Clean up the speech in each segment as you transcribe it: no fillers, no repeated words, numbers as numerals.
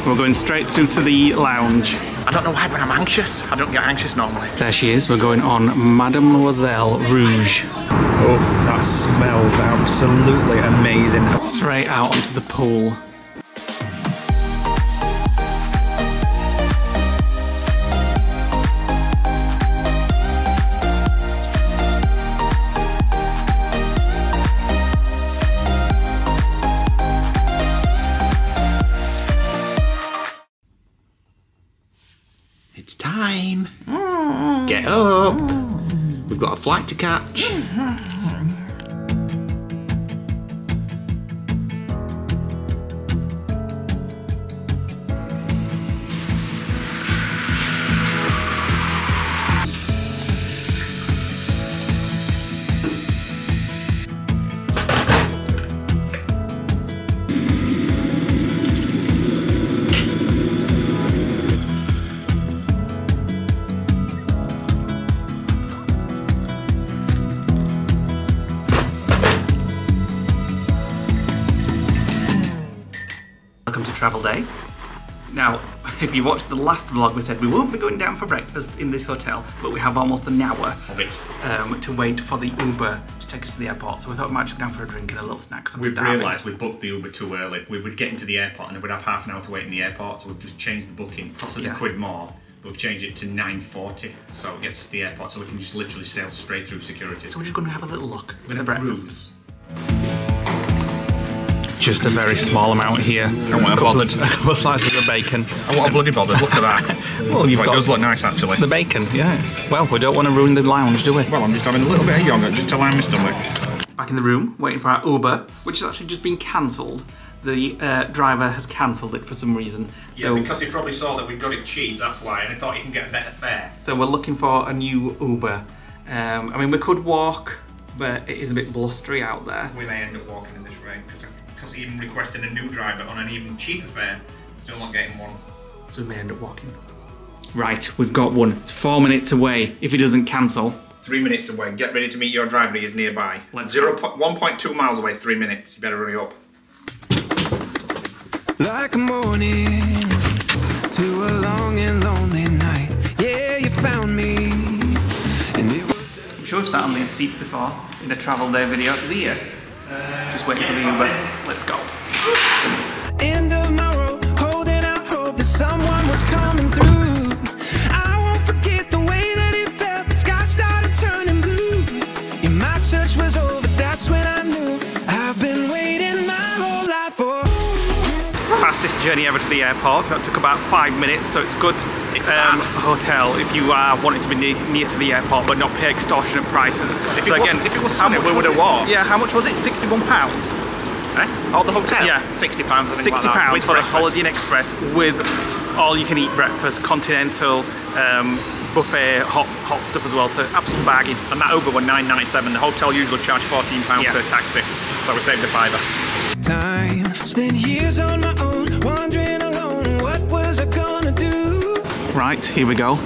We're going straight through to the lounge. I don't know why, but I'm anxious. I don't get anxious normally. There she is. We're going on Mademoiselle Rouge. Oh, that smells absolutely amazing. Straight out onto the pool. It's time. Get up. We've got a flight to catch. Travel day. Now, if you watched the last vlog, we said we won't be going down for breakfast in this hotel, but we have almost an hour of it to wait for the Uber to take us to the airport. So we thought we might just go down for a drink and a little snack. We've realised we booked the Uber too early. We would get into the airport and then we'd have half an hour to wait in the airport, so we've just changed the booking. Cost us a quid more, but we've changed it to $9.40, so it gets us to the airport, so we can just literally sail straight through security. So we're just going to have a little look at the breakfast. Just a very small amount here. I want a bothered. A couple of slices of bacon. I want a bloody bothered, look at that. Well, it does look nice actually. The bacon, yeah. Well, we don't want to ruin the lounge, do we? Well, I'm just having a little bit of yogurt just to line my stomach. Back in the room, waiting for our Uber, which has actually just been cancelled. The driver has cancelled it for some reason. Yeah, so, because he probably saw that we got it cheap, that's why, and he thought he can get a better fare. So we're looking for a new Uber. I mean, we could walk, but it is a bit blustery out there. We may end up walking in this rain, because even requesting a new driver on an even cheaper fare, still not getting one. So we may end up walking. Right, we've got one. It's 4 minutes away if he doesn't cancel. 3 minutes away. Get ready to meet your driver, he is nearby. 1.2 miles away, 3 minutes. You better hurry up. Like a morning to a long and lonely night. Yeah, you found me. And it was... I'm sure I've sat on these seats before in a travel day video. Is he here? Just waiting for the Uber. Let's go. End of my road, holding out hope that someone was coming through. I won't forget the way that it felt. The sky started turning blue. And my search was over, that's when I knew I've been waiting my whole life for. Fastest journey ever to the airport. So it took about 5 minutes, so it's a good hotel if you are wanting to be near to the airport but not pay extortionate prices. If it was sunny, we would have walked. Yeah, how much was it? £61? Eh? Oh, the hotel? Yeah. £60. £60 for the Holiday Inn Express with all-you-can-eat breakfast, continental, buffet, hot stuff as well, so absolute bargain. And that Uber were $9.97. The hotel usually charge £14 per taxi, so we saved a £5. Time spent years on my own, wandering alone. What was I gonna do? Right, here we go.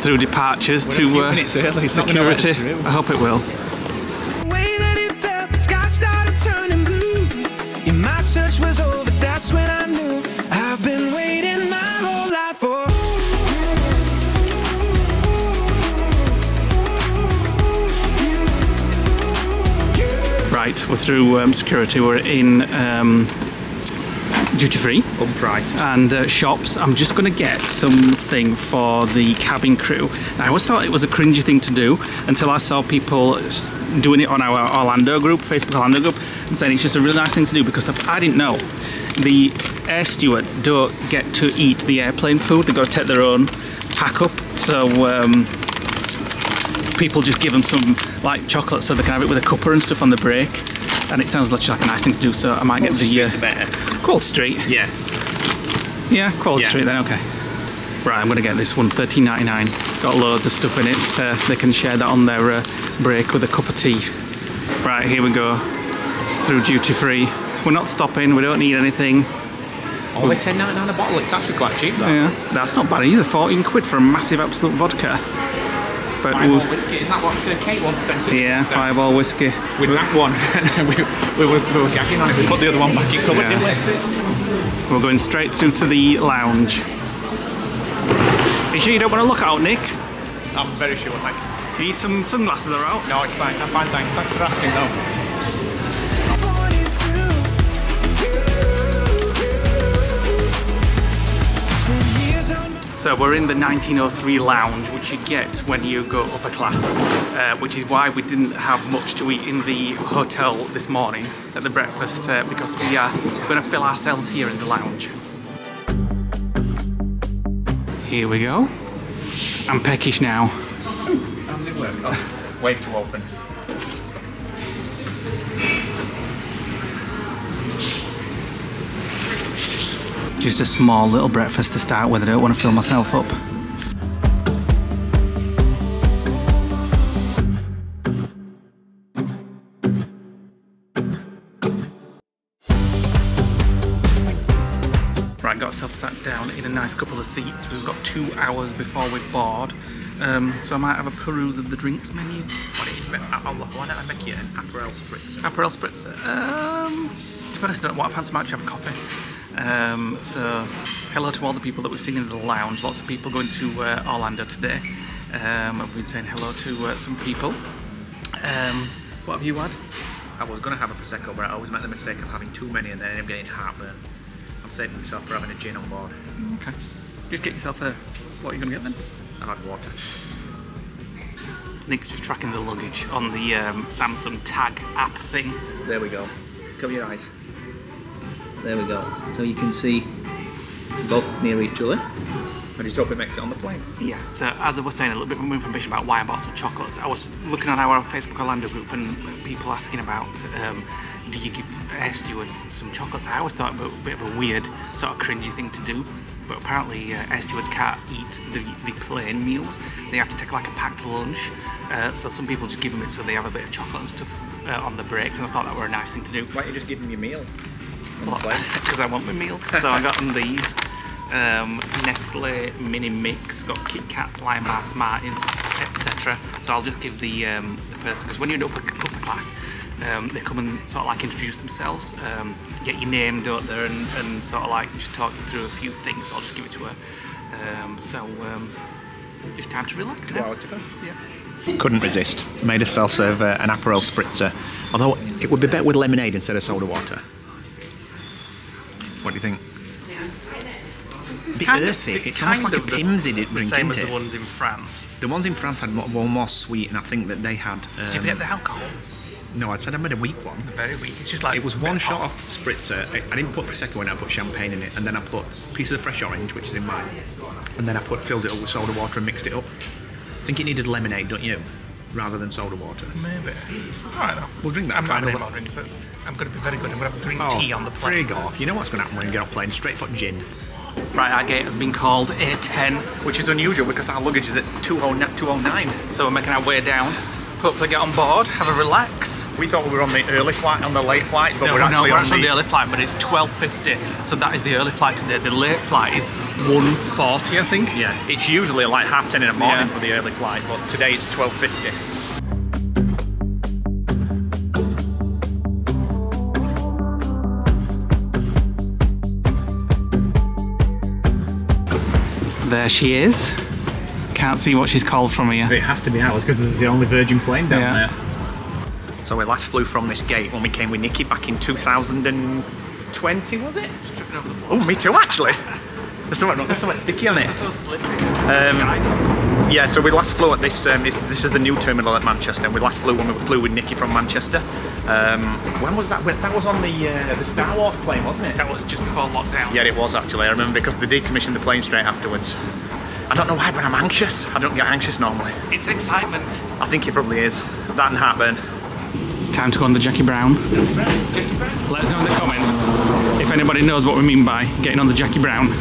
Through departures to security. I hope it will. The way that it felt, the sky started turning blue. And my search was over, that's when I knew I've been waiting my whole life for. Right, we're through security. We're in duty free, unpriced, and shops. I'm just going to get something for the cabin crew. Now, I always thought it was a cringy thing to do until I saw people doing it on our Orlando group, Facebook Orlando group, and saying it's just a really nice thing to do because I didn't know. The air stewards don't get to eat the airplane food. They've got to take their own pack up. So people just give them some like chocolate so they can have it with a cuppa and stuff on the break. And it sounds like a nice thing to do, so I might get the Quality Street. Yeah. Yeah, Quality Street then, okay. Right, I'm gonna get this one, $13.99. Got loads of stuff in it. They can share that on their break with a cup of tea. Right, here we go. Through duty free. We're not stopping, we don't need anything. Only $10.99 a bottle, it's actually quite cheap though. Yeah, that's not bad either, 14 quid for a massive Absolute vodka. But 5 all whiskey, isn't that what Kate once sent us? Yeah, 5 all whiskey. We drank one and then we were gagging on it. We put the other one back in cupboard, didn't we? We're going straight through to the lounge. Are you sure you don't want to look out, Nick? I'm very sure, mate. You need some sunglasses, are out? No, it's fine. I'm fine, thanks. Thanks for asking, though. So we're in the 1903 lounge, which you get when you go upper class, which is why we didn't have much to eat in the hotel this morning at the breakfast, because we are going to fill ourselves here in the lounge. Here we go. I'm peckish now. How does it work? Oh, wave to open. Just a small little breakfast to start with. I don't want to fill myself up. Right, got ourselves sat down in a nice couple of seats. We've got 2 hours before we board. So I might have a peruse of the drinks menu. Why don't I make you an Aperol Spritzer? Aperol Spritzer. To be honest, I don't know what I fancy much. Have a coffee. So hello to all the people that we've seen in the lounge. Lots of people going to Orlando today. I've been saying hello to some people. What have you had? I was going to have a Prosecco, but I always make the mistake of having too many and then I'm getting heartburn. I'm saving myself for having a gin on board. Okay. Just get yourself a... What are you going to get then? I've had water. Nick's just tracking the luggage on the Samsung Tag app thing. There we go. Cover your eyes. There we go. So you can see both near each other. I just hope it makes it on the plane. Yeah, so as I was saying a little bit more information about why I bought some chocolates, I was looking at our Facebook Orlando group and people asking about do you give air stewards some chocolates? I always thought it was a bit of a weird, sort of cringy thing to do, but apparently air stewards can't eat the plain meals. They have to take like a packed lunch, so some people just give them it so they have a bit of chocolate and stuff on the breaks, and I thought that were a nice thing to do. Why don't you just give them your meal? Because I want my meal. So I got them these. Nestle Mini Mix, got Kit Kats, Lion Bar, Smarties, etc. So I'll just give the person, because when you're in upper class, they come and sort of like introduce themselves, get your name, don't they, and sort of like just talk you through a few things. So I'll just give it to her. Just time to relax now. 2 hours to go. Yeah. Couldn't resist. Made a self-serve an Aperol Spritzer. Although it would be better with lemonade instead of soda water. What do you think? It's bit kind earthy. It's almost kind like a of Pimsy drink, the same isn't as it? the ones in France. The ones in France had more sweet, and I think that they had... Did you get the alcohol? No, I said I made a weak one. Very weak. It's just like... It was one shot of Spritzer. I didn't put Prosecco in it, I put champagne in it, and then I put pieces of fresh orange, which is in mine, and then I filled it up with soda water and mixed it up. I think it needed lemonade, don't you? Rather than soda water. Maybe. It's alright though. We'll drink that. I'm not really about drinks. I'm going to be very good. I'm going to have green tea on the plane. Frig off. You know what's going to happen when you get on plane? Straight for gin. Right, our gate has been called A10, Which is unusual because our luggage is at 209. so we're making our way down. Hopefully get on board, have a relax. We thought we were on the early flight, on the late flight, but No, we're actually we're on actually on the early flight, but it's 12:50, so that is the early flight today. The late flight is 1:40, I think. Yeah, it's usually like 10:30 in the morning Yeah. for the early flight, but today it's 12:50. There she is. Can't see what she's called from here. It has to be ours because this is the only Virgin plane down Yeah. there. So we last flew from this gate when we came with Nikki back in 2020, was it? Just tripping over the floor. Oh, me too actually. There's something sticky on it. It's so slippery. Yeah, so we last flew at this, this is the new terminal at Manchester, and we last flew when we flew with Nikki from Manchester. When was that? That was on the Star Wars plane, wasn't it? That was just before lockdown. Yeah, it was actually. I remember because they decommissioned the plane straight afterwards. I don't know why, but I'm anxious. I don't get anxious normally. It's excitement. I think it probably is. That and heartburn. Time to go on the Jackie Brown. Let us know in the comments if anybody knows what we mean by getting on the Jackie Brown.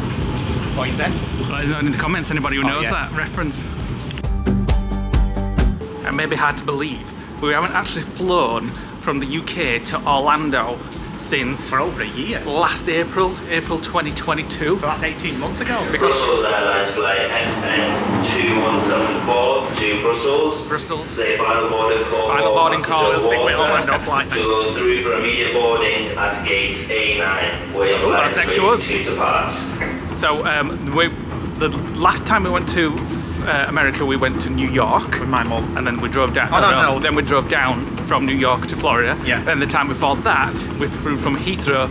What you said? Let us know in the comments anybody who knows that reference. It may be hard to believe, but we haven't actually flown from the UK to Orlando since for over a year. last April 2022. So that's 18 months ago. Brussels Airlines flight SN2174 to Brussels. Say final boarding call. Final boarding call. We'll stick with Orlando flight. To go through for immediate boarding at gate A9, where your flight that's next to us. to depart. So the last time we went to America, we went to New York With my mum. and then we drove down. Oh, no. Then we drove down from New York to Florida. Yeah. Then the time before that, we flew from Heathrow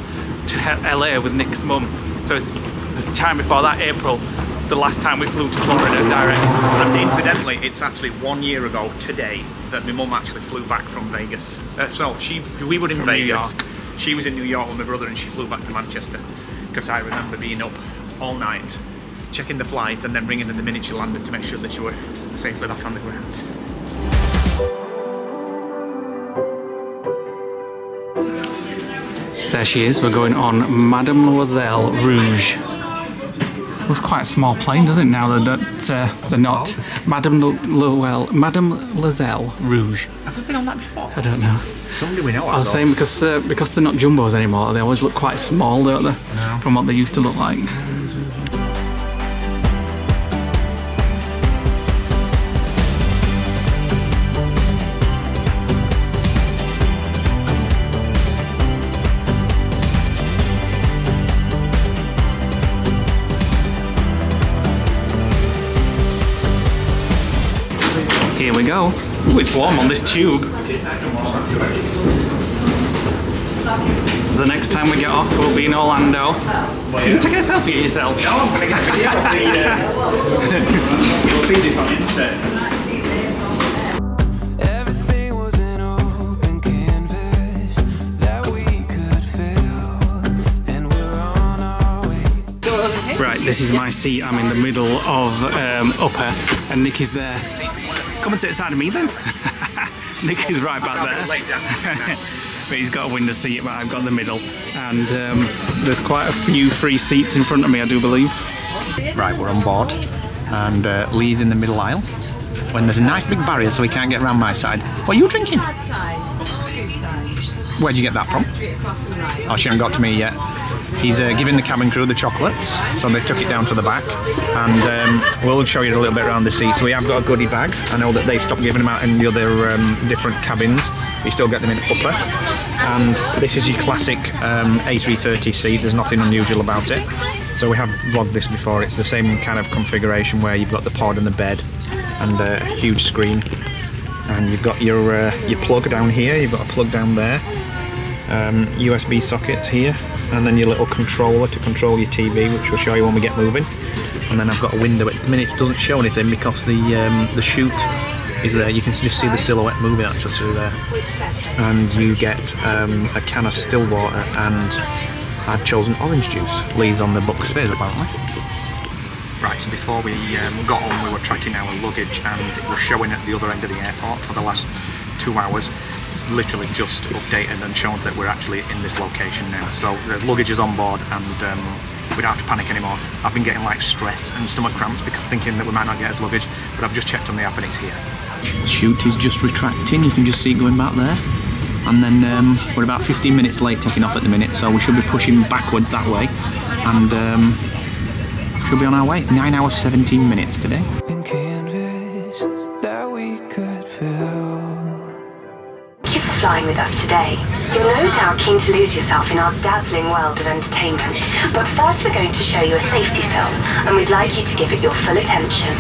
to LA with Nick's mum. So it's the time before that, April, the last time we flew to Florida direct. And incidentally, it's actually 1 year ago today that my mum actually flew back from Vegas. We were in From Vegas. New York. She was in New York with my brother and she flew back to Manchester. Because I remember being up all night, checking the flight and then ringing in the minute she landed to make sure that she were safely back on the ground. There she is, we're going on Mademoiselle Rouge. It looks quite a small plane, doesn't it, now that they're not Mademoiselle Rouge. Have we been on that before? I don't know. Somebody we know. I was saying because they're not jumbos anymore, they always look quite small, don't they? No. From what they used to look like. Here we go. Ooh, it's warm on this tube. The next time we get off, we'll be in Orlando. Can you take a selfie of yourself? No, I'm going to get a video of the... You'll see this on Insta. Everything was an open canvas that we could fill, and we're on our way. Right, this is my seat. I'm in the middle of upper, and Nick is there. Come and sit beside of me then. Nick is right back there. But he's got a window seat, but I've got the middle. And there's quite a few free seats in front of me, I do believe. Right, we're on board. And Lee's in the middle aisle. When there's a nice big barrier so he can't get around my side. What are you drinking? Where'd you get that from? Oh, she hasn't got to me yet. He's giving the cabin crew the chocolates, so they've took it down to the back, and we'll show you a little bit around the seats. So we have got a goodie bag. I know that they stopped giving them out in the other different cabins. We still get them in upper, and this is your classic A330 seat. There's nothing unusual about it. So we have vlogged this before. It's the same kind of configuration where you've got the pod and the bed, and a huge screen, and you've got your plug down here. You've got a plug down there. USB socket here, and then your little controller to control your TV, which we'll show you when we get moving. And then I've got a window. At the minute it doesn't show anything because the chute is there. You can just see the silhouette moving actually through there. And you get a can of still water, and I've chosen orange juice. Lee's on the Bucks Fizz apparently. Right, so before we got on, we were tracking our luggage, and it was showing at the other end of the airport for the last 2 hours. Literally just updated and shown that we're actually in this location now. So the luggage is on board, and we don't have to panic anymore. I've been getting like stress and stomach cramps because thinking that we might not get his luggage, but I've just checked on the app and it's here. The chute is just retracting, you can just see it going back there. And then we're about 15 minutes late taking off at the minute, so we should be pushing backwards that way. And should be on our way. 9 hours 17 minutes today. Canvas that we could fill. Thank you for flying with us today. You're no doubt keen to lose yourself in our dazzling world of entertainment, but first we're going to show you a safety film, and we'd like you to give it your full attention.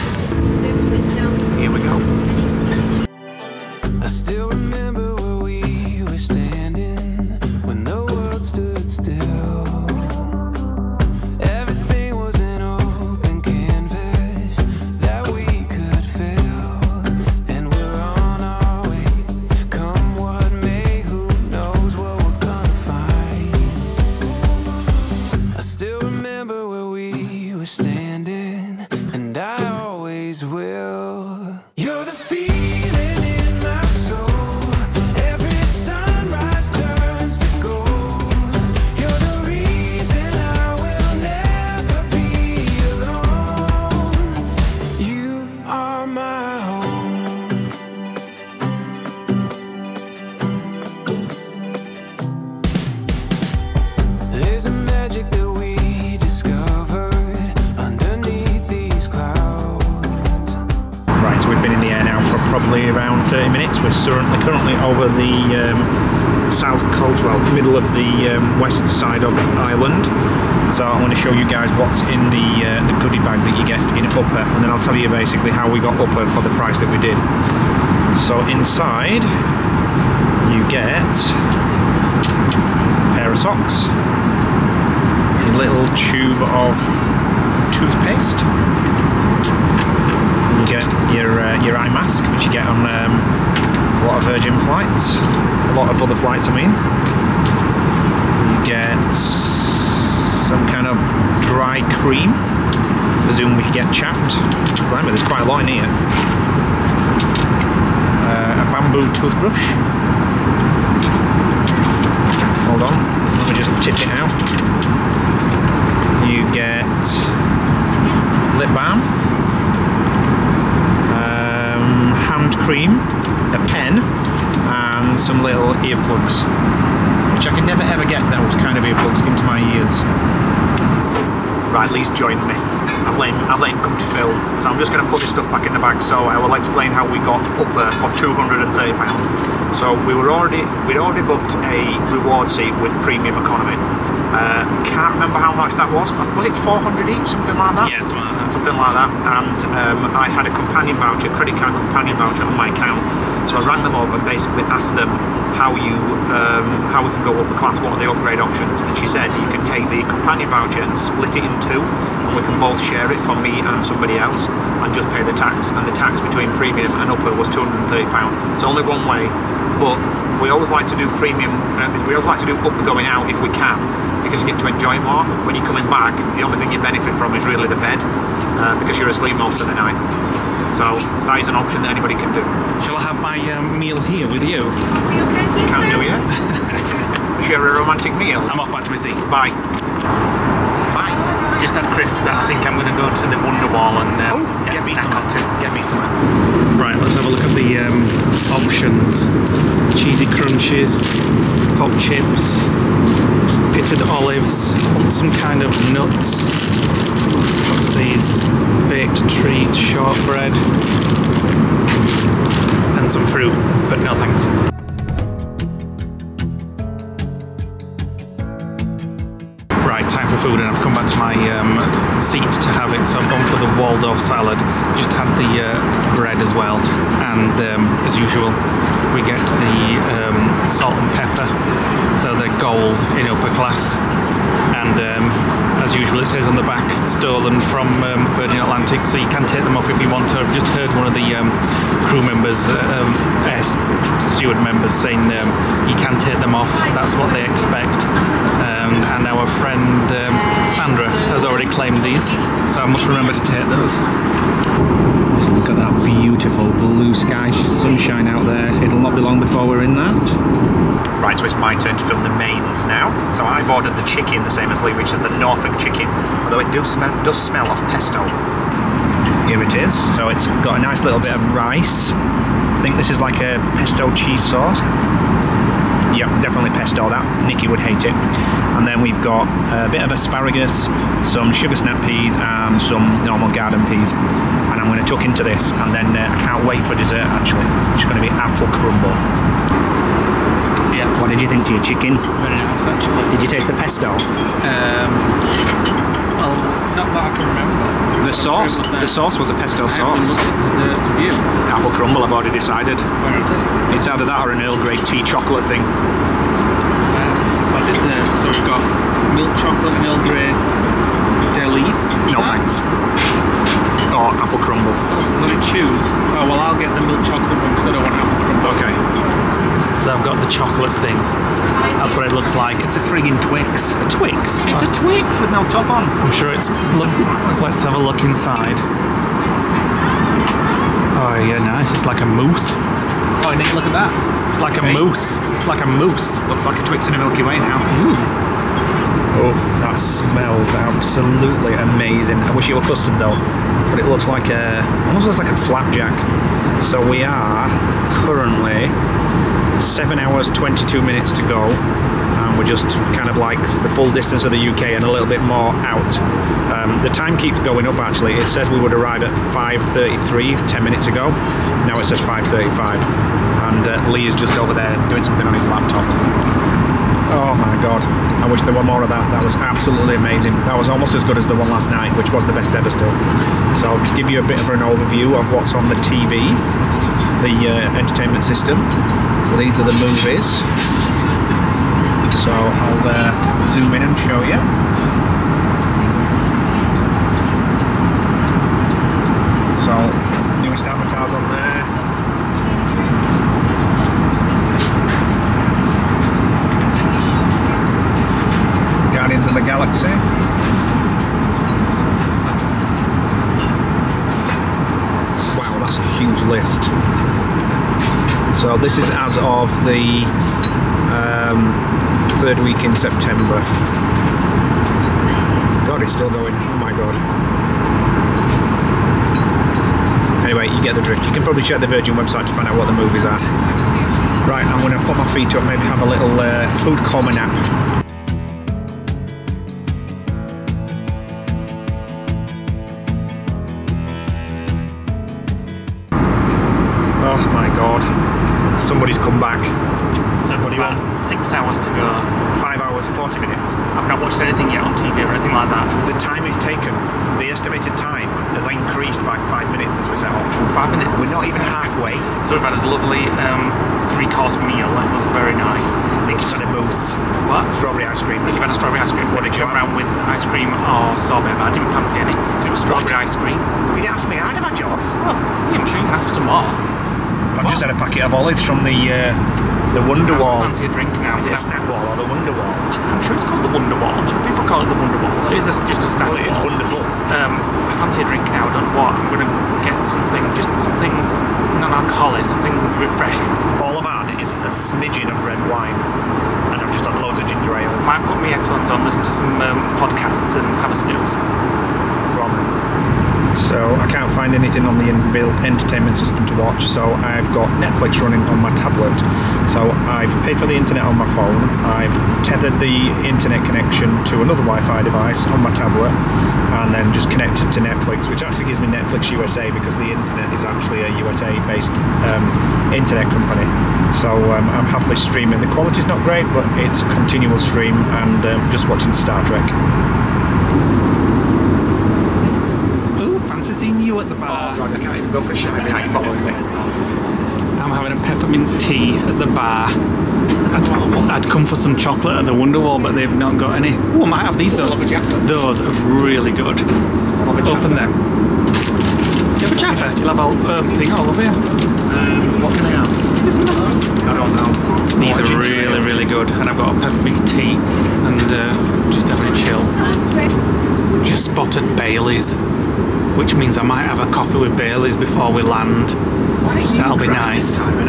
Here we go. I still remember where we were standing when the world stood still. Everything was an open canvas that we could fill, and we're on our way. Come what may, who knows what we're gonna find. I still remember where we were standing, and I always will. You're the feeling in my soul. Every sunrise turns to gold. You're the reason I will never be alone. You are my home. we've been in the air now for probably around 30 minutes. We're currently over the south coast, well, middle of the west side of Ireland. So I want to show you guys what's in the goodie bag that you get in Upper, and then I'll tell you basically how we got Upper for the price that we did. So inside you get a pair of socks, a little tube of toothpaste, you get your eye mask, which you get on a lot of Virgin flights, a lot of other flights I mean. You get some kind of dry cream, I presume we get chapped. Remember, there's quite a lot in here. A bamboo toothbrush. Hold on, let me just tip it out. You get lip balm, hand cream, a pen, and some little earplugs, which I can never ever get those kind of earplugs into my ears. Right, Lee's joined me. I've let him come to film, so I'm just going to put this stuff back in the bag. So I will explain how we got Upper for £230. So we'd already booked a reward seat with premium economy. Can't remember how much that was. Was it 400 each, something like that? Yeah, something like that. Something like that. And I had a companion voucher, credit card companion voucher on my account. So I rang them up and basically asked them how we can go upper class, what are the upgrade options, and she said you can take the companion voucher and split it in two, and we can both share it from me and somebody else and just pay the tax, and the tax between premium and upper was £230. It's only one way, but we always like to do premium, we always like to do upper going out if we can, because you get to enjoy more. When you're coming back, the only thing you benefit from is really the bed, because you're asleep most of the night. So that is an option that anybody can do. Shall I have my meal here with you? Are you okay for you, Can sir? do, yeah. Share a romantic meal. I'm off back to my seat. Bye. Bye. Just had crisp, but I think I'm going to go to the Wonder Wall and Get me some. Get me some. Right, let's have a look at the options. Cheesy crunches, pop chips, pitted olives, some kind of nuts. What's these? Baked treat, shortbread, and some fruit, but no thanks. Right, time for food, and I've come back to my seat to have it, so I've gone for the Waldorf salad, just had the bread as well, and as usual we get the salt and pepper, so they're gold in upper class, and as usual it says on the back, stolen from Virgin Atlantic, so you can take them off if you want to. I've just heard one of the crew members, air steward members saying you can take them off, that's what they expect, and our friend Sandra has already claimed these, so I must remember to take those. Just look at that beautiful blue sky, sunshine out there. It'll not be long before we're in that. Right, so it's my turn to film the mains now. So I've ordered the chicken, the same as Lee, which is the Norfolk chicken, although it does smell of pesto. Here it is. So it's got a nice little bit of rice. I think this is like a pesto cheese sauce. Yeah, definitely pesto that. Nikki would hate it. And then we've got a bit of asparagus, some sugar snap peas, and some normal garden peas. And I'm going to chuck into this, and then I can't wait for dessert actually. It's going to be apple crumble. Yes. What did you think to your chicken? Very nice actually. Did you taste the pesto? Well, not that I can remember. The sauce was a pesto I haven't sauce. looked at desserts, have you? Apple crumble, I've already decided. Where are they? It's either that or an Earl Grey tea chocolate thing. What desserts? So we've got milk chocolate and Earl Grey delis. No thanks. Or apple crumble. Let me choose. Oh well, I'll get the milk chocolate one because I don't want apple crumble. Okay. So I've got the chocolate thing. That's what it looks like. It's a friggin' Twix. A Twix? It's a Twix with no top on. I'm sure it's... let's have a look inside. Oh yeah, nice. It's like a mousse. Oh, Nick, look at that. It's like a mousse. It's like a mousse. Looks like a Twix in a Milky Way now. Ooh. Oh, that smells absolutely amazing. I wish it were custard though, but it looks like almost looks like a flapjack. So we are currently 7 hours 22 minutes to go, and and we're just kind of like the full distance of the UK and a little bit more out. The time keeps going up actually. It says we would arrive at 5:33 10 minutes ago. Now it says 5:35, and Lee is just over there doing something on his laptop. Oh my god, I wish there were more of that. That was absolutely amazing. That was almost as good as the one last night, which was the best ever still. So I'll just give you a bit of an overview of what's on the TV, the entertainment system. So these are the movies. So I'll zoom in and show you. So newest avatars on there. Guardians of the Galaxy. Wow, that's a huge list. So this is as of the 3rd week in September. God, it's still going. Oh my god. Anyway, you get the drift. You can probably check the Virgin website to find out what the movies are. Right, I'm going to put my feet up, maybe have a little food coma nap. Oh my god, somebody's come back. So it's about 6 hours to go. 5 hours, 40 minutes. I've not watched anything yet on TV or anything like that. The time it's taken, the estimated time, has increased by 5 minutes since we set off. 5 minutes? We're not even halfway. So we've had a lovely 3-course meal. That was very nice. Mixed with mousse. What? Strawberry ice cream. You've had a strawberry ice cream. What did you have? Around with ice cream or sorbet, but I didn't fancy any because it was strawberry ice cream. You didn't ask me, I'd have had yours. Oh, yeah, I'm sure you can ask for some more. I've just had a packet of olives from the Wonderwall. I fancy a drink now. Is it a snack wall or the Wonderwall? I'm sure it's called the Wonderwall. I'm sure people call it the Wonderwall. It is just a snack Well, it is wall. wonderful. I fancy a drink now. I don't know what. I'm going to get something, just something non-alcoholic, something refreshing. All I've had is a smidgen of red wine, and I've just had loads of ginger ales. Might put my headphones on, listen to some podcasts and have a snooze. So I can't find anything on the inbuilt entertainment system to watch, so I've got Netflix running on my tablet. So I've paid for the internet on my phone, I've tethered the internet connection to another Wi-Fi device on my tablet, and then just connected to Netflix, which actually gives me Netflix USA because the internet is actually a USA-based internet company. So I'm happily streaming. The quality's not great, but it's a continual stream, and just watching Star Trek. Seeing you at the bar. Oh god, I can't even go for a shot without you following me. I'm having a peppermint tea at the bar. I'd come for some chocolate at the Wonderwall, but they've not got any. Oh, I might have these though. Those are really good. Open them. Do you have a Jaffa? You'll have a thing all over here. What can I have? I don't know. These are really, really good. And I've got a peppermint tea and just having a chill. Just spotted Bailey's, which means I might have a coffee with Bailey's before we land. That'll be nice. I've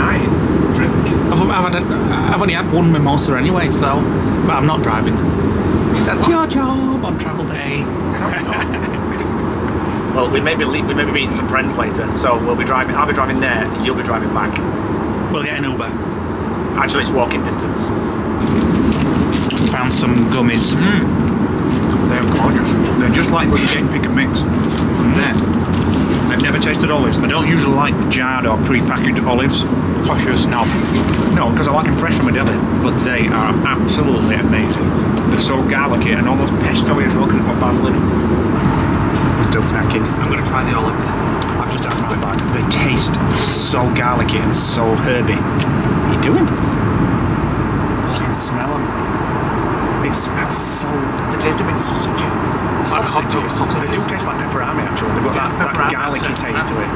only had one mimosa anyway, so but I'm not driving. That's your job on travel day. Well, we may be meeting some friends later, so we'll be driving. I'll be driving there. You'll be driving back. We'll get an Uber. Actually, it's walking distance. Found some gummies. They're gorgeous. They're just like what you get in Pick and Mix. There. I've never tasted olives. I don't usually like jarred or pre-packaged olives. Because you're a snob. No, because I like them fresh from a deli. But they are absolutely amazing. They're so garlicky and almost pesto-y as well because they've got basil in them. I'm still snacking. I'm going to try the olives. I've just had my bag. They taste so garlicky and so herby. What are you doing? Oh, I can smell them. It smells so... They taste a bit sausagey. Like hot dog sausage. They do taste like pepperami actually. They've got that garlicky taste to it.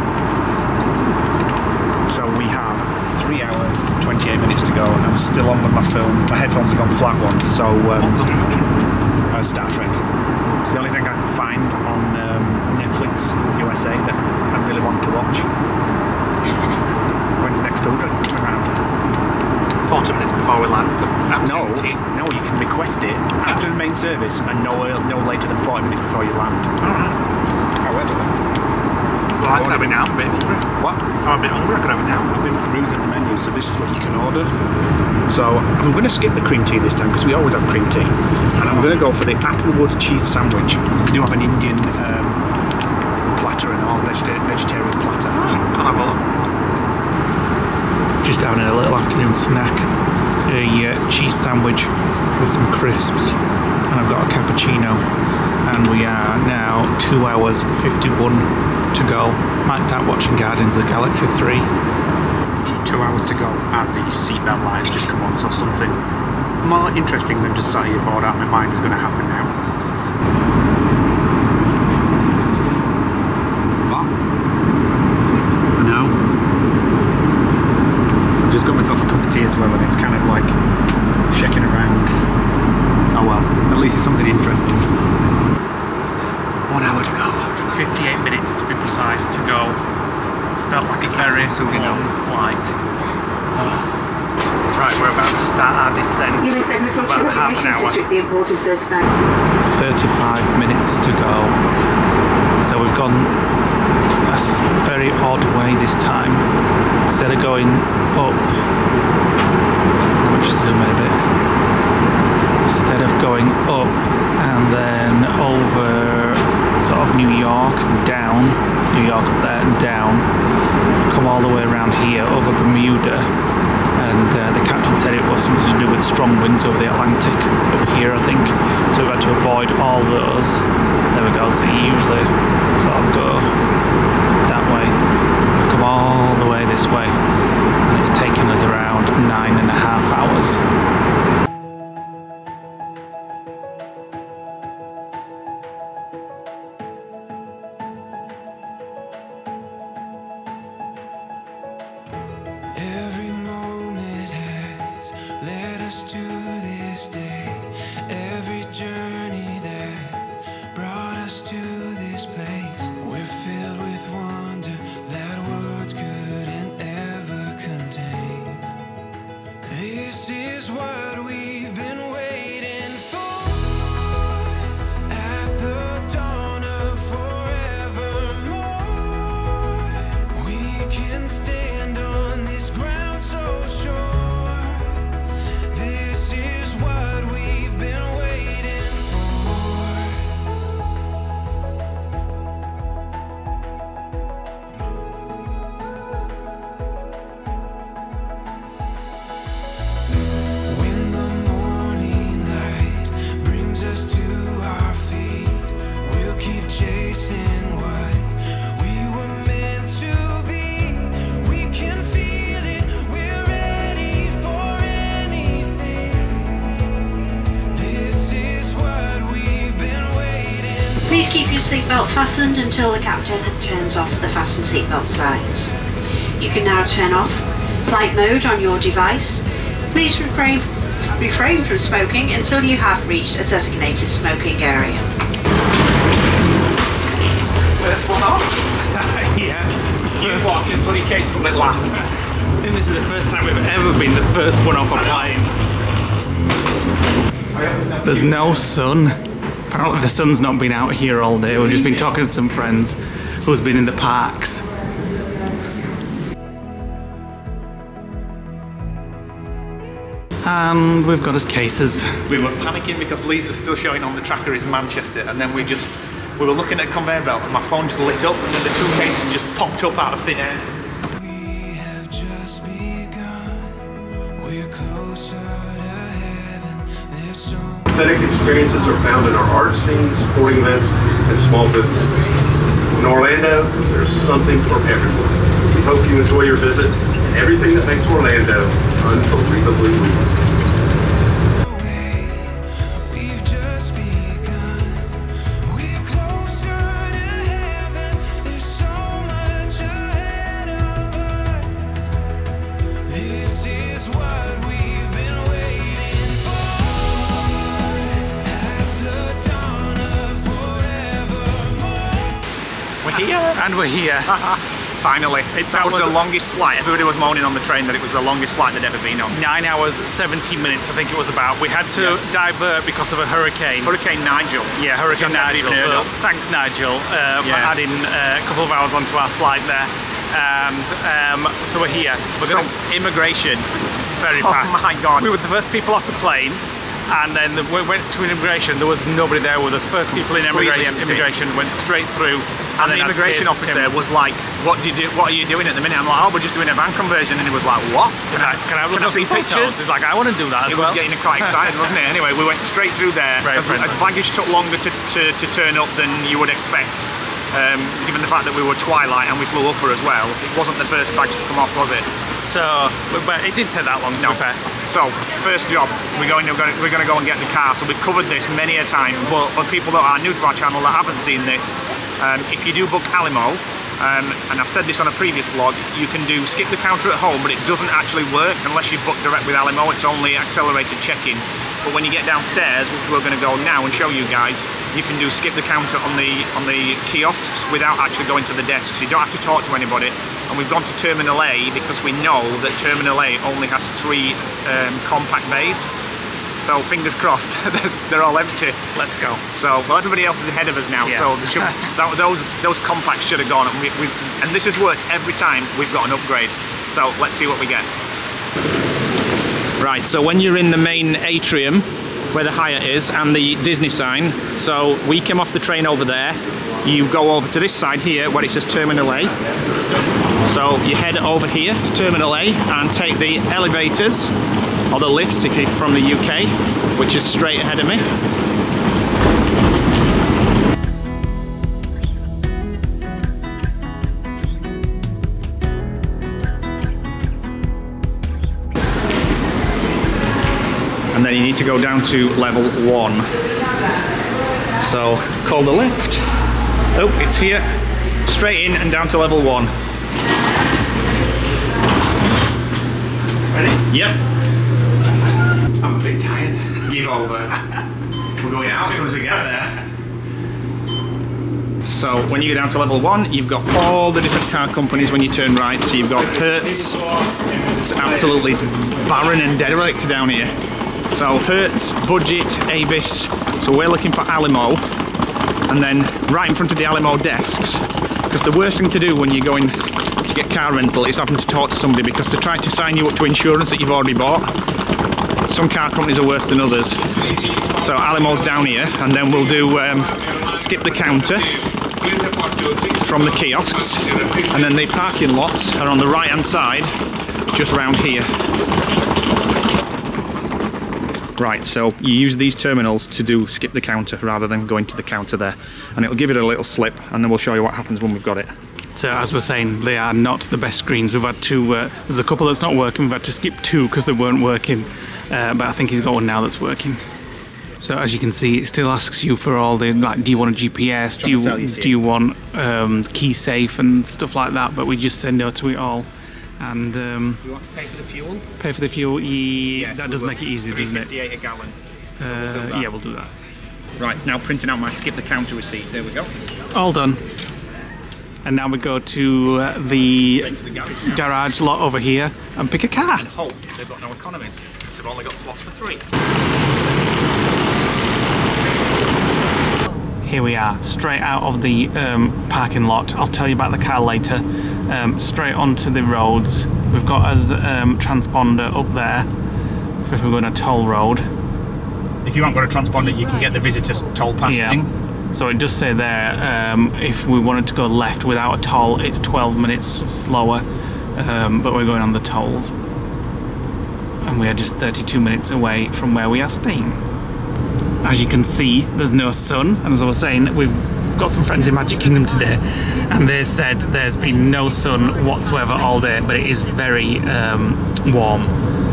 So we have 3 hours, 28 minutes to go. I'm still on with my film. My headphones have gone flat once, so... Star Trek. It's the only thing I can find on Netflix USA that I really want to watch. When's the next food around? 40 minutes before we land for afternoon tea. No, you can request it after the main service and no later than 40 minutes before you land. Alright. However... Well, I can have it now, I'm a bit hungry. What? I'm a bit hungry, I can have it now. I've been perusing the menu, so this is what you can order. So I'm going to skip the cream tea this time because we always have cream tea, and I'm going to go for the applewood cheese sandwich. We do have an Indian platter and all, vegetarian platter. I'll have a look. Just having a little afternoon snack, a cheese sandwich with some crisps, and I've got a cappuccino. And we are now 2 hours 51 to go. Might start watching Guardians of the Galaxy 3. 2 hours to go, and the seatbelt lights just come on, so something more interesting than just sat here bored out of my mind is going to happen now. What? No. I've just got myself a cup of tea as well, and it's kind of like shaking around. Oh well, at least it's something interesting. 1 hour to go. 58 minutes to be precise to go. It's felt like a very long flight. Right, we're about to start our descent. About half an hour. 35 minutes to go. So we've gone a very odd way this time. Instead of going up, I'll just zoom in a bit. Instead of going up and then over sort of New York and down, New York up there and down, come all the way around here over Bermuda, and the captain said it was something to do with strong winds over the Atlantic up here, I think, so we've had to avoid all those. There we go, so you usually sort of go that way. We've come all the way this way, and it's taken us around 9.5 hours. Every moment has led us to this day. Every journey that brought us to this place. We're filled with wonder that words couldn't ever contain. This is what we've been waiting for. At the dawn of forevermore, we can stand on this ground so sure. This is what we've been waiting for. When the morning light brings us to our feet, we'll keep chasing what we were meant to be. We can feel it, we're ready for anything. This is what we've been waiting for. Please keep your seatbelt fastened until the captain turns off the fasten seatbelt signs. You can now turn off flight mode on your device. Please refrain from smoking until you have reached a designated smoking area. First one off? Yeah. You watch this bloody case till it last. I think this is the first time we've ever been the first one off a plane. There's no sun. Apparently the sun's not been out here all day. We've just been talking to some friends who's been in the parks. And we've got us cases. We were panicking because Lisa's still showing on the tracker is Manchester, and then we were looking at a conveyor belt and my phone just lit up, and then the two cases just popped up out of thin air. We have just begun. We're closer to heaven. There's so Aesthetic experiences are found in our art scenes, sporting events, and small businesses. In Orlando, there's something for everyone. We hope you enjoy your visit and everything that makes Orlando unbelievably real. we've just begun. We're closer to heaven. There's so much ahead of us. This is what we've been waiting for. At the dawn of forevermore. We're here, and we're here. Finally. That was the longest flight. Everybody was moaning on the train that it was the longest flight they'd ever been on. 9 hours, 17 minutes, I think it was about. We had to divert because of a hurricane. Hurricane Nigel. Yeah, Hurricane Nigel. So, thanks, Nigel, for adding a couple of hours onto our flight there. And so we're here. Immigration very fast. Oh my God. We were the first people off the plane, and then we went to immigration. There was nobody there. We were the first people in immigration, went straight through. And the immigration officer was like, what are you doing at the minute? I'm like, oh, we're just doing a van conversion. And he was like, what? Can I see pictures? He's like, I want to do that as well. He was getting quite excited, wasn't it? Anyway, we went straight through there. As baggage took longer to turn up than you would expect, given the fact that we were twilight and we flew upper as well. It wasn't the first baggage to come off, was it? So, but it didn't take that long, to be fair. So, first job, we're going to go and get the car. So we've covered this many a time, but for people that are new to our channel that haven't seen this, if you do book Alimo, and I've said this on a previous vlog, you can do skip the counter at home, but it doesn't actually work unless you book direct with Alimo. It's only accelerated check-in. But when you get downstairs, which we're going to go now and show you guys, you can do skip the counter on the kiosks without actually going to the desks. You don't have to talk to anybody. And we've gone to Terminal A because we know that Terminal A only has 3 compact bays. So fingers crossed, they're all empty. Let's go. So, well, everybody else is ahead of us now. Yeah. So those compacts should have gone. And this has worked every time we've got an upgrade. So let's see what we get. Right. So when you're in the main atrium, where the Hyatt is and the Disney sign, so we came off the train over there. You go over to this side here where it says Terminal A. So you head over here to Terminal A and take the elevators, or the lifts if you're from the UK, which is straight ahead of me. And then you need to go down to level 1. So call the lift. Oh, it's here. Straight in and down to level 1. Ready? Yep. I'm a bit tired. Give over. We're going out as soon as we get there. So when you go down to level 1, you've got all the different car companies when you turn right. So you've got Hertz. It's absolutely barren and derelict down here. So Hertz, Budget, Avis. So we're looking for Alimo. And then right in front of the Alimo desks, because the worst thing to do when you're going to get car rental is having to talk to somebody, because they try to sign you up to insurance that you've already bought. Some car companies are worse than others. So Alimo's down here, and then we'll do skip the counter from the kiosks, and then the parking lots are on the right hand side, just round here. Right, so you use these terminals to do skip the counter rather than going to the counter there, and it'll give it a little slip, and then we'll show you what happens when we've got it. So as we're saying, they are not the best screens. We've had to, there's a couple that's not working. We've had to skip 2 because they weren't working, but I think he's got one now that's working. So as you can see, it still asks you for all the, like, do you want a GPS, do you want key safe and stuff like that, but we just said no to it all. And do you want to pay for the fuel? Pay for the fuel, yes, that does make it easy, doesn't it? $3.58 a gallon. So yeah, we'll do that. Right, it's now printing out my skip the counter receipt. There we go. All done. And now we go to the garage lot over here and pick a car. And hope they've got no economies, because they've only got slots for 3. Here we are, straight out of the parking lot. I'll tell you about the car later. Straight onto the roads. We've got a transponder up there if we're going a toll road. If you haven't got a transponder, you can get the visitors toll pass thing. So it does say there, if we wanted to go left without a toll, it's 12 minutes slower, but we're going on the tolls. And we are just 32 minutes away from where we are staying. As you can see, there's no sun, and as I was saying, we've got some friends in Magic Kingdom today, and they said there's been no sun whatsoever all day, but it is very warm.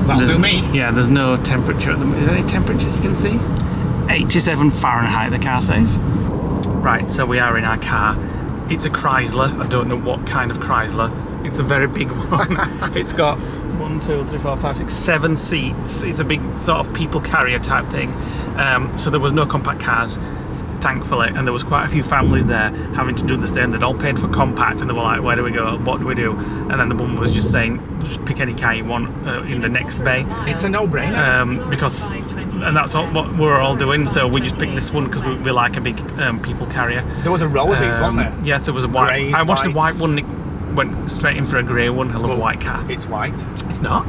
That'll do me. Yeah, there's no temperature at the moment. Is there any temperature you can see? 87 Fahrenheit, the car says. Right, so we are in our car. It's a Chrysler. I don't know what kind of Chrysler. It's a very big one. It's got 1, 2, 3, 4, 5, 6, 7 seats. It's a big sort of people carrier type thing. So there was no compact cars, thankfully, and there was quite a few families there having to do the same. They'd all paid for compact, and they were like, where do we go? What do we do? And then the woman was just saying, just pick any car you want in the next bay. It's a no-brainer. Because, and that's all, what we're all doing, so we just picked this one because we like a big people carrier. There was a row of these, wasn't there? Yeah, there was a white. Grey, I watched whites. the white one. Went straight in for a grey one. I love a white car. It's white. It's not.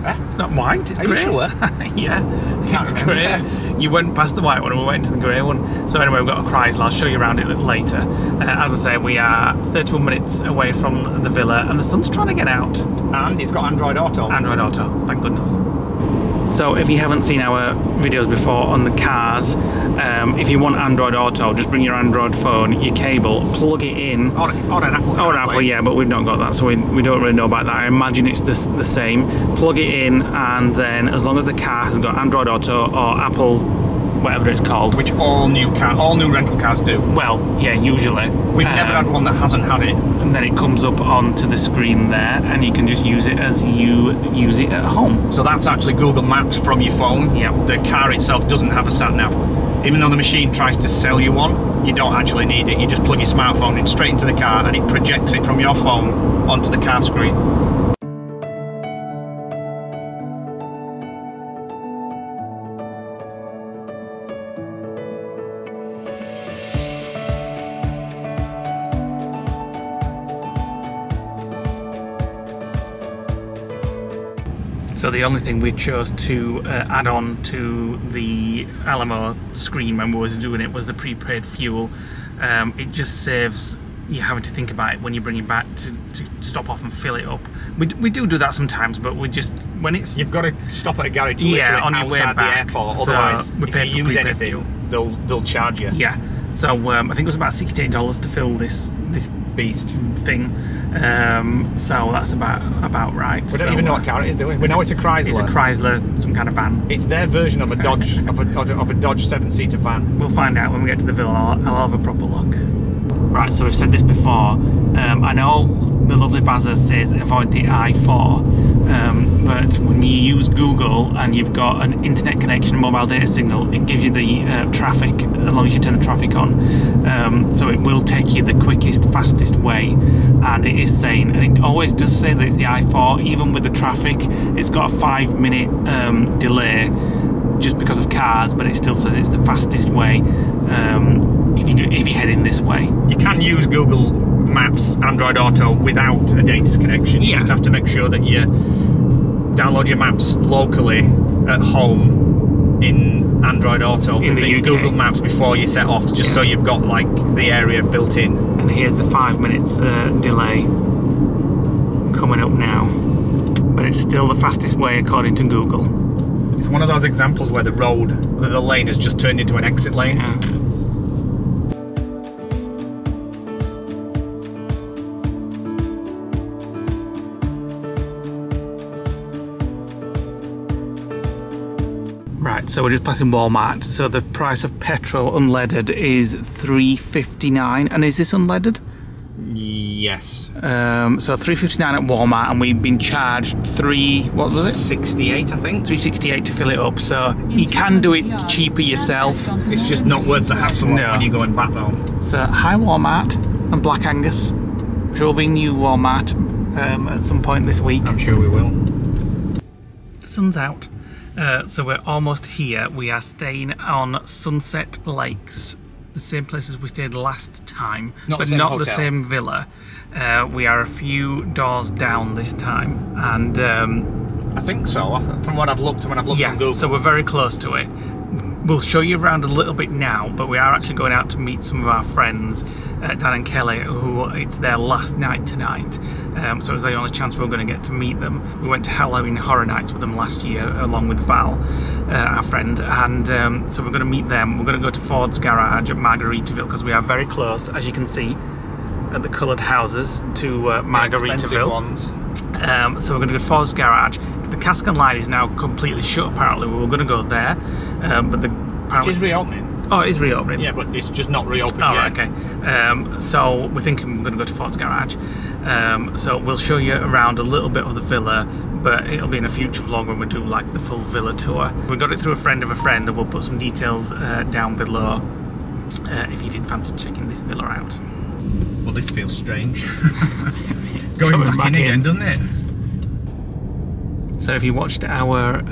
It's not white, it's grey. Are you sure? Yeah, it's grey. Yeah. You went past the white one and we went into the grey one. So anyway, we've got a Chrysler. I'll show you around it a little later. As I say, we are 31 minutes away from the villa and the sun's trying to get out. And it's got Android Auto. Android Auto, thank goodness. So if you haven't seen our videos before on the cars, if you want Android Auto, just bring your Android phone, your cable, plug it in. Or an Apple. Or an Apple, yeah, but we've not got that, so we don't really know about that. I imagine it's the same. Plug it in, and then as long as the car has got Android Auto or Apple, whatever it's called. Which all new rental cars do. Well, yeah, usually. We've never had one that hasn't had it. And then it comes up onto the screen there, and you can just use it as you use it at home. So that's actually Google Maps from your phone. Yeah. The car itself doesn't have a sat-nav. Even though the machine tries to sell you one, you don't actually need it. You just plug your smartphone in straight into the car, and it projects it from your phone onto the car screen. So the only thing we chose to add on to the Alamo screen when we was doing it was the prepaid fuel. It just saves you having to think about it when you bring it back to stop off and fill it up. We do that sometimes, but we just, when it's... You've got to stop at a garage on your way outside back, the airport, so otherwise we if paid you for use prepaid anything, fuel. they'll charge you. Yeah, so I think it was about $68 to fill this beast thing. So that's about right. We don't even know what car it is, do we? We know it's a Chrysler. It's a Chrysler, some kind of van. It's their version of a Dodge, of a Dodge 7-seater van. We'll find out when we get to the villa. I'll have a proper look. Right, so we've said this before. I know the lovely Bazza says avoid the I-4, but when you use Google and you've got an internet connection, mobile data signal, it gives you the traffic as long as you turn the traffic on. So it will take you the quickest, fastest way, and it is saying, and it always does say that it's the I-4, even with the traffic. It's got a 5-minute delay just because of cars, but it still says it's the fastest way if you head in this way. You can use Google Maps Android Auto without a data connection. You just have to make sure that you download your maps locally at home in Android Auto in the UK. Google Maps before you set off, just so you've got like the area built in. And here's the 5 minutes delay coming up now, but it's still the fastest way according to Google. It's one of those examples where the lane has just turned into an exit lane. Yeah. Right, so we're just passing Walmart. So the price of petrol unleaded is $3.59, and is this unleaded? Yes. So $3.59 at Walmart, and we've been charged what was it? 68, I think. $3.68 to fill it up. So you can do it cheaper yourself. It's just not worth the hassle when you're going back home. So hi Walmart and Black Angus. I'm sure we'll be new Walmart at some point this week. I'm sure we will. The sun's out. So we're almost here. We are staying on Sunset Lakes, the same place as we stayed last time, but not the same villa. We are a few doors down this time, and I think so, from what I've looked when I've looked on Google. So we're very close to it. We'll show you around a little bit now, but we are actually going out to meet some of our friends, Dan and Kelly, who it's their last night tonight. So it was the only chance we were going to get to meet them. We went to Halloween Horror Nights with them last year, along with Val, our friend, and so we're going to meet them. We're going to go to Ford's garage at Margaritaville, because we are very close, as you can see, at the coloured houses to Margaritaville. Ones. So we're going to go to Ford's garage. The Cask and Line is now completely shut, apparently. We were going to go there, but it is reopening. Oh, it is reopening? Yeah, but it's just not reopened yet. Okay. So we're thinking we're going to go to Ford's garage. So we'll show you around a little bit of the villa, but it'll be in a future vlog when we do like the full villa tour. We got it through a friend of a friend, and we'll put some details down below if you did fancy checking this villa out. Well, this feels strange. Going back in again, doesn't it? So if you watched our,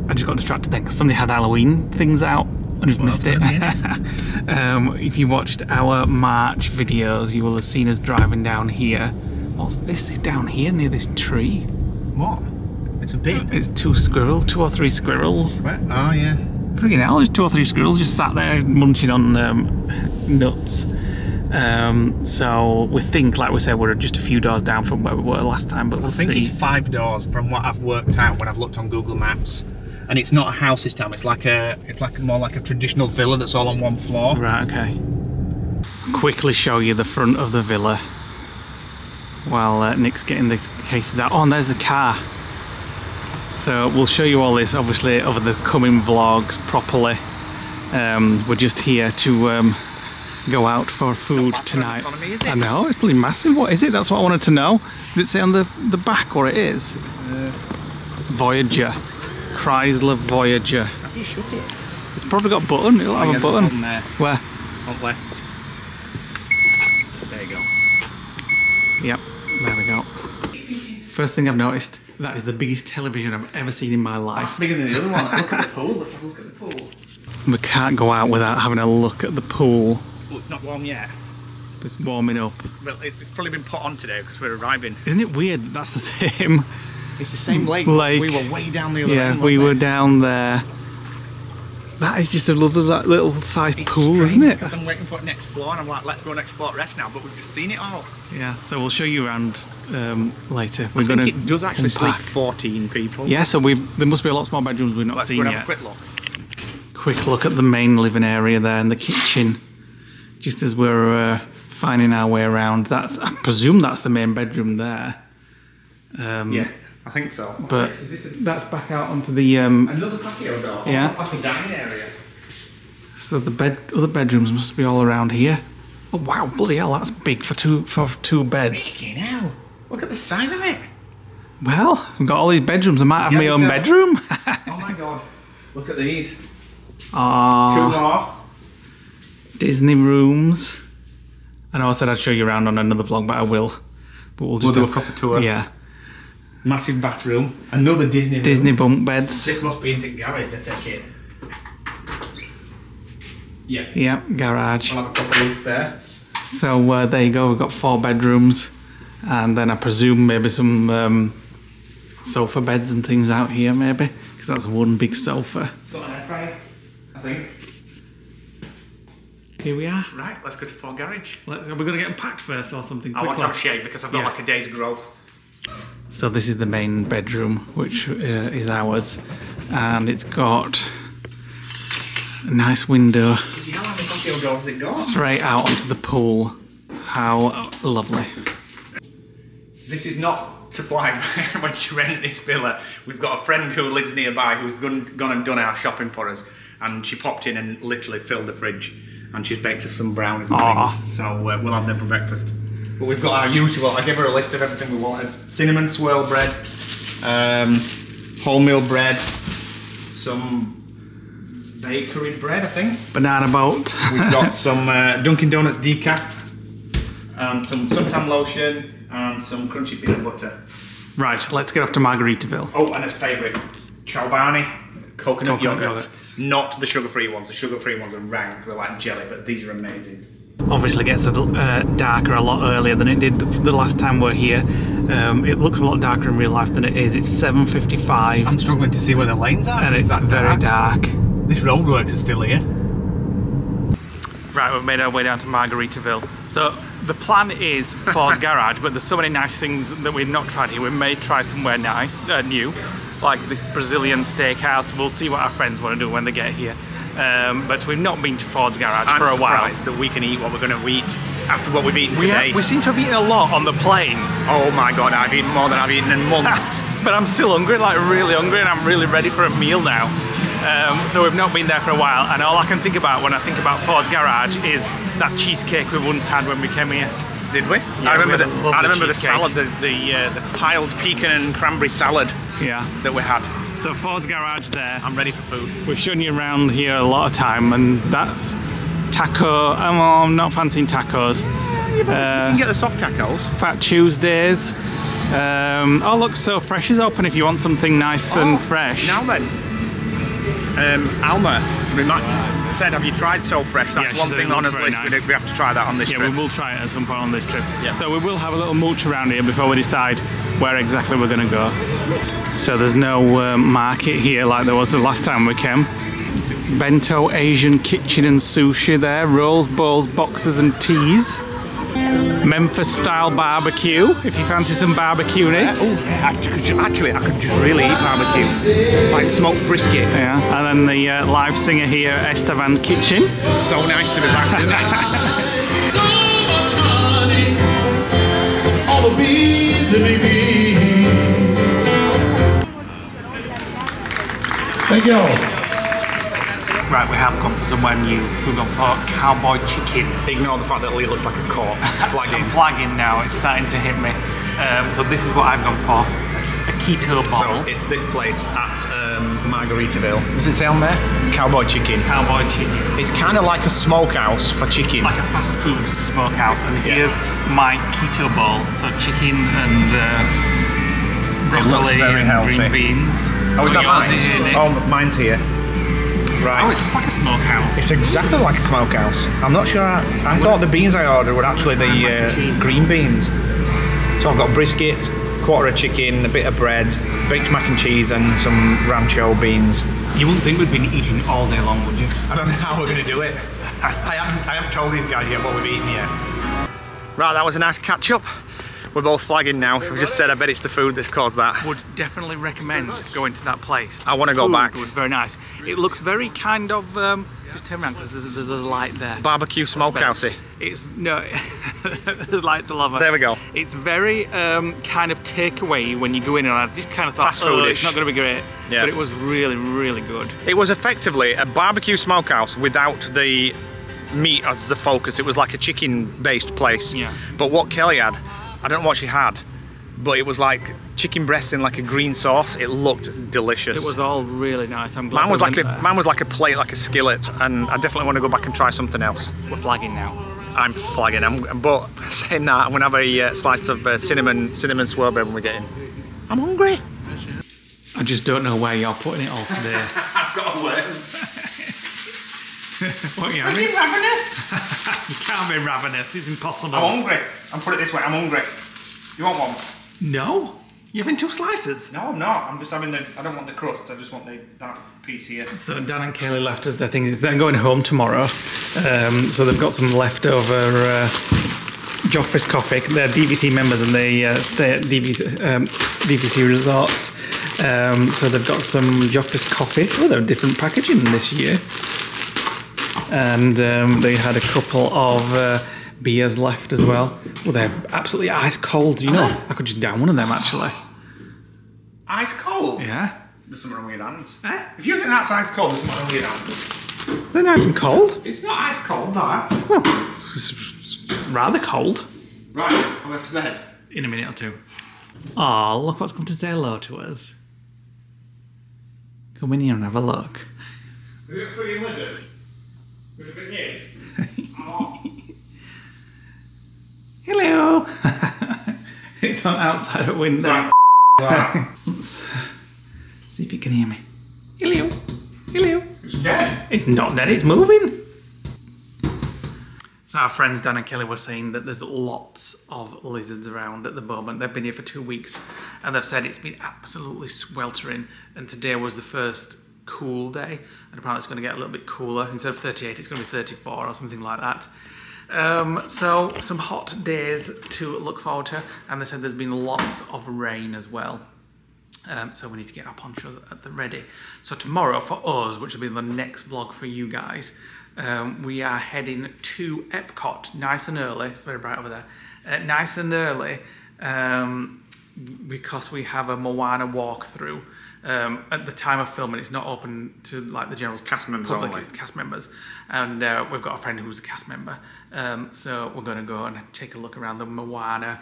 I just got distracted then because somebody had Halloween things out. I just missed it. If you watched our March videos, you will have seen us driving down here. What's this down here near this tree? What? It's a bit. It's two or three squirrels. What? Oh yeah. Freaking hell, there's 2 or 3 squirrels just sat there munching on nuts. So we think, like we said, we're just a few doors down from where we were last time, but we'll see. I think it's 5 doors from what I've worked out when I've looked on Google Maps. And it's not a house this time. It's like more like a traditional villa that's all on one floor. Right. Okay. Quickly show you the front of the villa while Nick's getting the cases out. Oh, and there's the car. So we'll show you all this obviously over the coming vlogs properly. We're just here to go out for food tonight. Economy, is it? I know, it's pretty massive. What is it? That's what I wanted to know. Does it say on the back what it is? Voyager. Chrysler Voyager. Have you shut it? It's probably got a button. It'll have a button. There. Where? On left. There you go. Yep, there we go. First thing I've noticed, that is the biggest television I've ever seen in my life. That's bigger than the other one. Look at the pool. Let's have a look at the pool. We can't go out without having a look at the pool. Oh, it's not warm yet. It's warming up. Well, it's probably been put on today because we're arriving. Isn't it weird that that's the same? It's the same lake. We were way down the other end. Yeah, we were down there. That is just a lovely little sized pool, isn't it? Because I'm waiting for it next floor and I'm like, let's go and explore the rest now, but we've just seen it all. Yeah, so we'll show you around later. I think it does actually sleep 14 people. Yeah, so there must be lots more bedrooms we've not seen yet. Let's go and have a quick look. Quick look at the main living area there and the kitchen. Just as we're finding our way around. I presume that's the main bedroom there. Yeah, I think so. But that's back out onto the... another patio door. Yeah. That's like a dining area. So the other bedrooms must be all around here. Oh wow, bloody hell, that's big for two beds. Big now. Look at the size of it. Well, I've got all these bedrooms. I might have my own bedroom. Oh my god. Look at these. 2 Aww. more. Disney rooms. I know I said I'd show you around on another vlog, but I will. But we'll just do a proper tour. Yeah. Massive bathroom. Another Disney room. Disney bunk beds. This must be into the garage, I take it. Yeah. Yeah, garage. I'll have a proper look there. So there you go, we've got 4 bedrooms. And then I presume maybe some sofa beds and things out here maybe. Because that's one big sofa. It's got an air fryer, I think. Here we are. Right, let's go to Ford Garage. Are we going to get them packed first or something? I want to have a shave because I've got like a day's growth. So this is the main bedroom, which is ours. And it's got a nice window How many patio doors has it got? straight out onto the pool. How lovely. This is not supplied when you rent this villa. We've got a friend who lives nearby who's gone and done our shopping for us. And she popped in and literally filled the fridge. And she's baked us some brownies and things. So we'll have them for breakfast. But we've got our usual, I gave her a list of everything we wanted. Cinnamon swirl bread, wholemeal bread, some bakery bread, I think. Banana boat. We've got some Dunkin' Donuts decaf, and some suntan lotion, and some crunchy peanut butter. Right, let's get off to Margaritaville. Oh, and his favourite, Chobani coconut yogurts. yogurts. Not the sugar-free ones. The sugar-free ones are round, they're like jelly, but these are amazing. Obviously gets darker a lot earlier than it did the last time we're here. It looks a lot darker in real life than it is. It's 7:55. I'm struggling to see where the lanes are. And it's very dark. This roadworks is still here. Right, we've made our way down to Margaritaville. So the plan is Ford Garage, but there's so many nice things that we've not tried here. We may try somewhere nice, new, like this Brazilian steakhouse. We'll see what our friends want to do when they get here. But we've not been to Ford's Garage for a while. I'm surprised that we can eat what we're going to eat after what we've eaten today. We seem to have eaten a lot on the plane. Oh my god, I've eaten more than I've eaten in months. But I'm still hungry, like really hungry, and I'm really ready for a meal now. So we've not been there for a while, and all I can think about when I think about Ford Garage is that cheesecake we once had when we came here. Did we? Yeah, I remember the cheesecake. salad, the piled pecan and cranberry salad that we had. So Ford's Garage there. I'm ready for food. We've shown you around here a lot of time, and that's taco. I'm not fancying tacos. You can get the soft tacos. Fat Tuesdays. Oh look, So Fresh is open if you want something nice and fresh. Now then, Alma said, have you tried So Fresh? That's one thing on his list. Nice. We have to try that on this trip. Yeah, we will try it at some point on this trip. Yeah. So we will have a little mooch around here before we decide where exactly we're going to go. So there's no market here like there was the last time we came. Bento Asian kitchen and sushi there. Rolls, bowls, boxes and teas. Memphis style barbecue, if you fancy some barbecue, Nick. Oh, actually, I could just really eat barbecue. Like smoked brisket. Yeah, and then the live singer here, Estevan Kitchen. So nice to be back, isn't it? Thank you. Right, we have come for somewhere new. We've gone for cowboy chicken. Ignore the fact that Lee looks like a corpse. I'm flagging now, it's starting to hit me. So this is what I've gone for. A keto bowl. So it's this place at Margaritaville. Does it say on there? Cowboy chicken. Cowboy chicken. It's kind of like a smokehouse for chicken. Like a fast food smokehouse. And here's my keto bowl. So chicken and broccoli and green beans. Oh, is that mine? Here, oh, mine's here. Right. Oh, it's just like a smokehouse. It's exactly like a smokehouse. I'm not sure. I thought the beans I ordered were actually the green beans. So I've got brisket, quarter of chicken, a bit of bread, baked mac and cheese, and some rancho beans. You wouldn't think we'd been eating all day long, would you? I don't know how we're going to do it. I haven't told these guys yet what we've eaten yet. Right, that was a nice catch up. We're both flagging now. We just said I bet it's the food that's caused that. Would definitely recommend going to that place. I want to go back. It was very nice. It looks very kind of just turn around because there's the light there. Barbecue smokehousey. It's no, there's light to love it. There we go. It's very kind of takeaway when you go in, and I just kind of thought, fast foodish. It's not going to be great. Yeah. But it was really, really good. It was effectively a barbecue smokehouse without the meat as the focus. It was like a chicken-based place. Yeah. But what Kelly had, I don't know what she had, but it was like chicken breast in like a green sauce. It looked delicious. It was all really nice. I'm glad mine was like a plate, like a skillet, and I definitely want to go back and try something else. We're flagging now. I'm flagging. But saying that, I'm gonna have a slice of cinnamon swirl bread when we get in. I'm hungry. I just don't know where you're putting it all today. I've got a worm. What are you Are you ravenous? You can't be ravenous, it's impossible. I'm hungry. I'll put it this way, I'm hungry. You want one? No? You're having 2 slices? No, I'm not. I'm just having I don't want the crust, I just want that piece here. So Dan and Kaylee left us their things. They're going home tomorrow. So they've got some leftover Joffrey's coffee. They're DVC members and they stay at DVC resorts. So they've got some Joffrey's coffee. Oh, they're different packaging this year. And they had a couple of beers left as well. Well, they're absolutely ice cold, you know. I could just down one of them, actually. Ice cold? Yeah. There's something wrong with your hands. If you think that's ice cold, there's something wrong with your hands. They're nice and cold. It's not ice cold, that. Well, it's rather cold. Right, I'll have to bed. In a minute or two. Oh, look what's come to say hello to us. Come in here and have a look. Is it pretty limited? With a bit here? Oh. Hello. It's on outside a window. Let's see if you can hear me. Hello. Hello. It's dead. It's not dead, it's moving. So our friends Dan and Kelly were saying that there's lots of lizards around at the moment. They've been here for 2 weeks and they've said it's been absolutely sweltering, and today was the first cool day, and apparently it's going to get a little bit cooler. Instead of 38 it's going to be 34 or something like that. So some hot days to look forward to, and they said there's been lots of rain as well. So we need to get our ponchos at the ready. So tomorrow for us, which will be the next vlog for you guys, we are heading to Epcot nice and early. It's very bright over there. Nice and early because we have a Moana walkthrough. At the time of filming, it's not open to like the general cast members public, only. Cast members, and we've got a friend who's a cast member, so we're going to go and take a look around the Moana,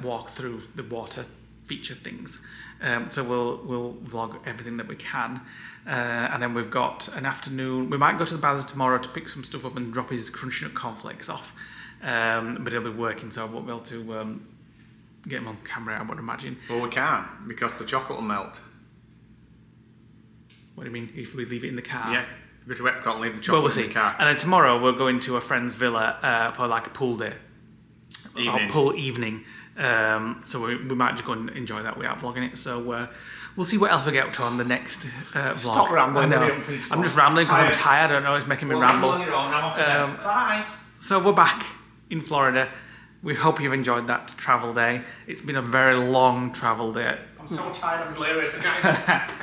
walk through the water feature things. So we'll vlog everything that we can, and then we've got an afternoon. We might go to the Bazars tomorrow to pick some stuff up and drop his crunchy nut cornflakes off, but he'll be working, so I won't be able to get him on camera, I would imagine. Well, we can't, because the chocolate will melt. What do you mean, if we leave it in the car? Yeah. Go to Epcot and leave the Well, chocolate we'll see. in the car. And then tomorrow we're going to a friend's villa for like a pool day. Or pool evening. So we might just go and enjoy that without vlogging it. So we'll see what else we get up to on the next vlog. Stop rambling. I know. I'm just rambling because I'm tired. I don't know, it's making me ramble. Bye. So we're back in Florida. We hope you've enjoyed that travel day. It's been a very long travel day. I'm so tired, I'm delirious. I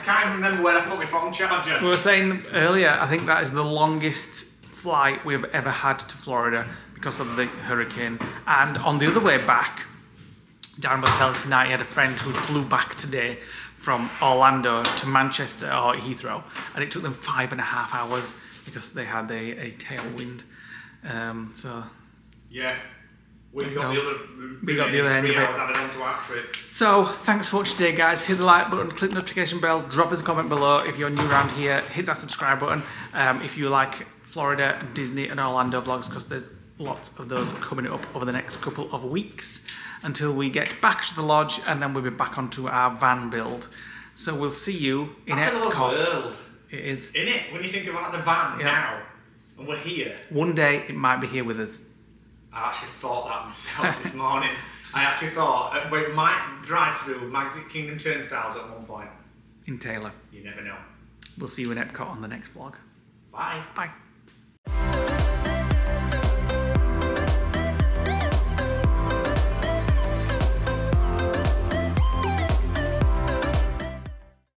can't even remember where I put my phone charger. We were saying earlier, I think that is the longest flight we've ever had to Florida because of the hurricane. And on the other way back, Darren was telling us tonight he had a friend who flew back today from Orlando to Manchester or Heathrow, and it took them 5.5 hours because they had a tailwind. So yeah, we got the other end of it. Added onto our trip. So thanks for watching today, guys. Hit the like button, click the notification bell, drop us a comment below if you're new around here. Hit that subscribe button if you like Florida, Disney, and Orlando vlogs, because there's lots of those coming up over the next couple of weeks until we get back to the lodge, and then we'll be back onto our van build. So we'll see you in That's Epcot. another world. It is. In it, when you think about the van now, and we're here. One day it might be here with us. I actually thought that myself this morning. I actually thought we might drive through Magic Kingdom turnstiles at one point. In Taylor. You never know. We'll see you in Epcot on the next vlog. Bye. Bye.